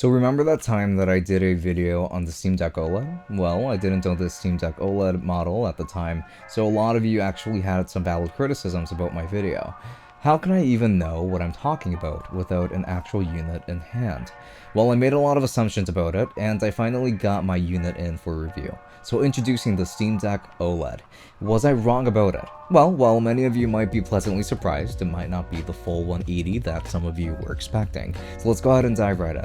So remember that time that I did a video on the Steam Deck OLED? Well, I didn't own the Steam Deck OLED model at the time, so a lot of you actually had some valid criticisms about my video. How can I even know what I'm talking about without an actual unit in hand? Well, I made a lot of assumptions about it, and I finally got my unit in for review. So introducing the Steam Deck OLED. Was I wrong about it? Well, while many of you might be pleasantly surprised, it might not be the full 180 that some of you were expecting. So let's go ahead and dive right in.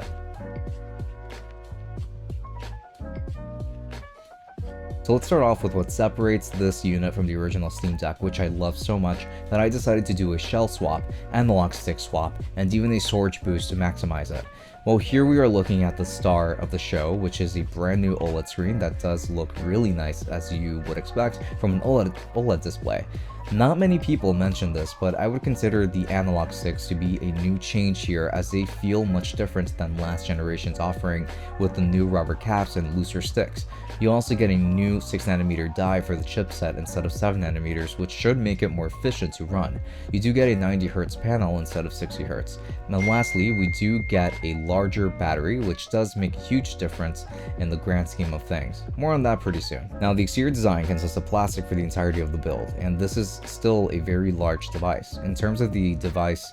So let's start off with what separates this unit from the original Steam Deck, which I love so much that I decided to do a shell swap, analog stick swap, and even a storage boost to maximize it. Well, here we are looking at the star of the show, which is a brand new OLED screen that does look really nice, as you would expect from an OLED display. Not many people mention this, but I would consider the analog sticks to be a new change here, as they feel much different than last generation's offering with the new rubber caps and looser sticks. You also get a new 6nm die for the chipset instead of 7nm, which should make it more efficient to run. You do get a 90Hz panel instead of 60Hz. Now lastly, we do get a larger battery, which does make a huge difference in the grand scheme of things. More on that pretty soon. Now the exterior design consists of plastic for the entirety of the build, and this is still a very large device. In terms of the device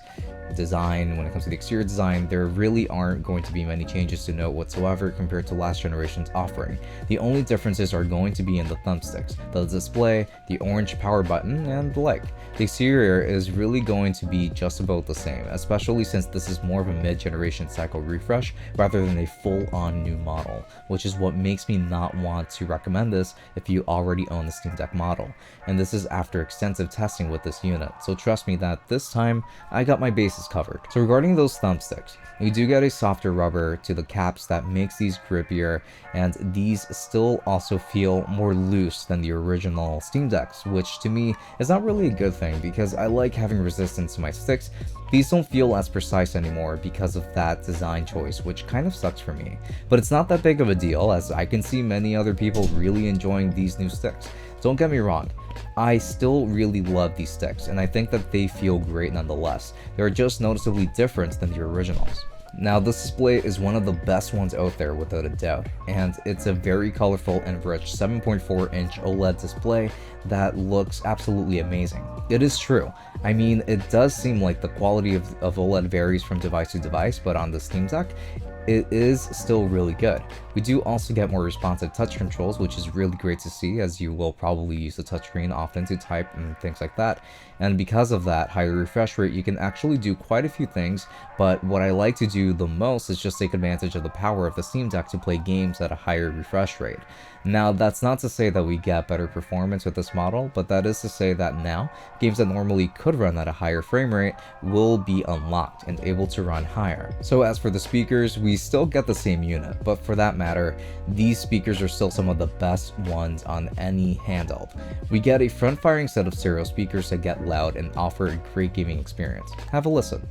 design, when it comes to the exterior design, there really aren't going to be many changes to note whatsoever compared to last generation's offering. The only differences are going to be in the thumbsticks, the display, the orange power button, and the like. The exterior is really going to be just about the same, especially since this is more of a mid-generation cycle refresh rather than a full-on new model, which is what makes me not want to recommend this if you already own the Steam Deck model. And this is after extensive testing with this unit, so trust me that this time I got my bases covered. So regarding those thumbsticks, you do get a softer rubber to the caps that makes these grippier, and these still also feel more loose than the original Steam Decks, which to me is not really a good thing because I like having resistance to my sticks. These don't feel as precise anymore because of that design choice, which kind of sucks for me. But it's not that big of a deal, as I can see many other people really enjoying these new sticks. Don't get me wrong, I still really love these sticks, and I think that they feel great nonetheless. They're just noticeably different than the originals. Now, this display is one of the best ones out there without a doubt, and it's a very colorful and rich 7.4-inch OLED display that looks absolutely amazing. It is true. I mean, it does seem like the quality of OLED varies from device to device, but on the Steam Deck, it is still really good. We do also get more responsive touch controls, which is really great to see, as you will probably use the touchscreen often to type and things like that. And because of that higher refresh rate, you can actually do quite a few things, but what I like to do the most is just take advantage of the power of the Steam Deck to play games at a higher refresh rate. Now, that's not to say that we get better performance with this model, but that is to say that now, games that normally could run at a higher frame rate will be unlocked and able to run higher. So as for the speakers, we still get the same unit, but for that matter, these speakers are still some of the best ones on any handheld. We get a front-firing set of stereo speakers that get loud and offer a great gaming experience. Have a listen.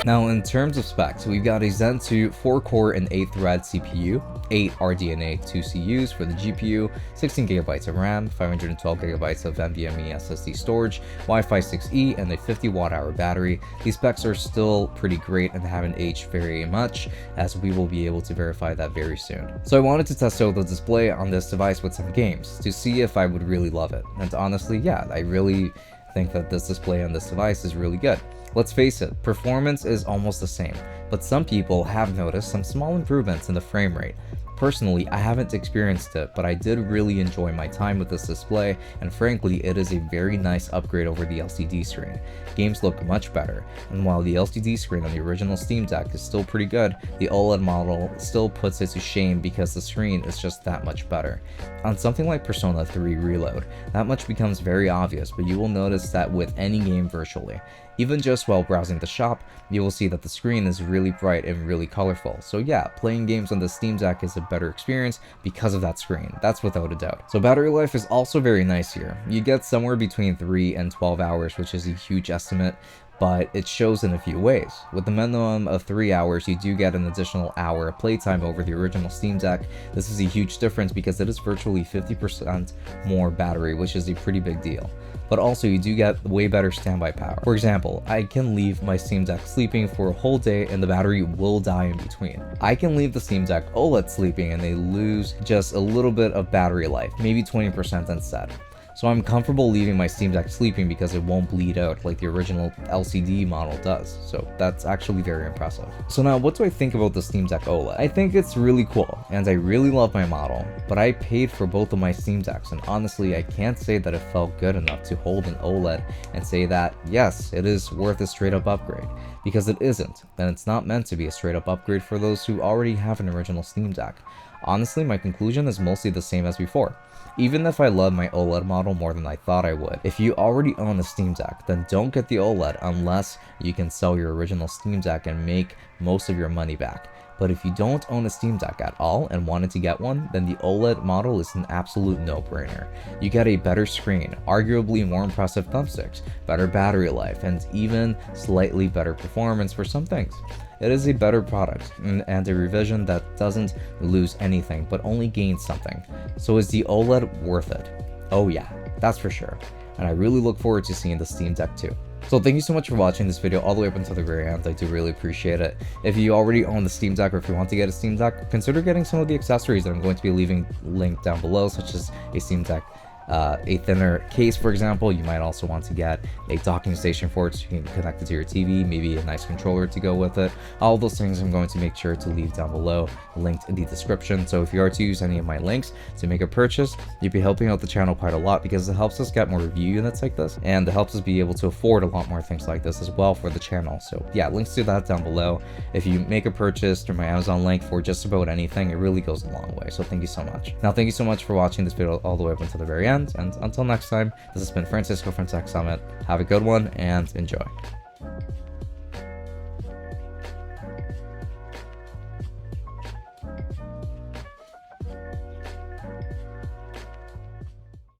Now, in terms of specs, we've got a Zen 2 4-core and 8-thread CPU, 8 RDNA 2 CUs for the GPU, 16GB of RAM, 512GB of NVMe SSD storage, Wi-Fi 6E, and a 50Wh battery. These specs are still pretty great and haven't aged very much, as we will be able to verify that very soon. So I wanted to test out the display on this device with some games, to see if I would really love it. And honestly, yeah, I really think that this display on this device is really good. Let's face it, performance is almost the same, but some people have noticed some small improvements in the frame rate. Personally, I haven't experienced it, but I did really enjoy my time with this display, and frankly, it is a very nice upgrade over the LCD screen. Games look much better, and while the LCD screen on the original Steam Deck is still pretty good, the OLED model still puts it to shame because the screen is just that much better. On something like Persona 3 Reload, that much becomes very obvious, but you will notice that with any game virtually. Even just while browsing the shop, you will see that the screen is really bright and really colorful. So yeah, playing games on the Steam Deck is a better experience because of that screen, that's without a doubt. So battery life is also very nice here. You get somewhere between 3 and 12 hours, which is a huge estimate, but it shows in a few ways. With the minimum of 3 hours, you do get an additional hour of playtime over the original Steam Deck. This is a huge difference because it is virtually 50% more battery, which is a pretty big deal. But also you do get way better standby power. For example, I can leave my Steam Deck sleeping for a whole day and the battery will die in between. I can leave the Steam Deck OLED sleeping and they lose just a little bit of battery life, maybe 20% instead. So I'm comfortable leaving my Steam Deck sleeping because it won't bleed out like the original LCD model does. So that's actually very impressive. So now what do I think about the Steam Deck OLED? I think it's really cool and I really love my model, but I paid for both of my Steam Decks and honestly I can't say that it felt good enough to hold an OLED and say that yes, it is worth a straight up upgrade, because it isn't, and it's not meant to be a straight up upgrade for those who already have an original Steam Deck. Honestly, my conclusion is mostly the same as before. Even if I love my OLED model more than I thought I would, if you already own a Steam Deck, then don't get the OLED unless you can sell your original Steam Deck and make most of your money back. But if you don't own a Steam Deck at all and wanted to get one, then the OLED model is an absolute no-brainer. You get a better screen, arguably more impressive thumbsticks, better battery life, and even slightly better performance for some things. It is a better product and a revision that doesn't lose anything but only gains something. So is the OLED worth it? Oh yeah, that's for sure. And I really look forward to seeing the Steam Deck too. So thank you so much for watching this video all the way up until the very end. I do really appreciate it. If you already own the Steam Deck or if you want to get a Steam Deck, consider getting some of the accessories that I'm going to be leaving linked down below, such as a Steam Deck a thinner case, for example. You might also want to get a docking station for it so you can connect it to your TV, maybe a nice controller to go with it. All those things I'm going to make sure to leave down below, linked in the description. So if you are to use any of my links to make a purchase, you'd be helping out the channel quite a lot because it helps us get more review units like this, and it helps us be able to afford a lot more things like this as well for the channel. So yeah, links to that down below. If you make a purchase through my Amazon link for just about anything, it really goes a long way. So thank you so much. Now, thank you so much for watching this video all the way up until the very end. And until next time, this has been Francisco from Tech Summit. Have a good one and enjoy.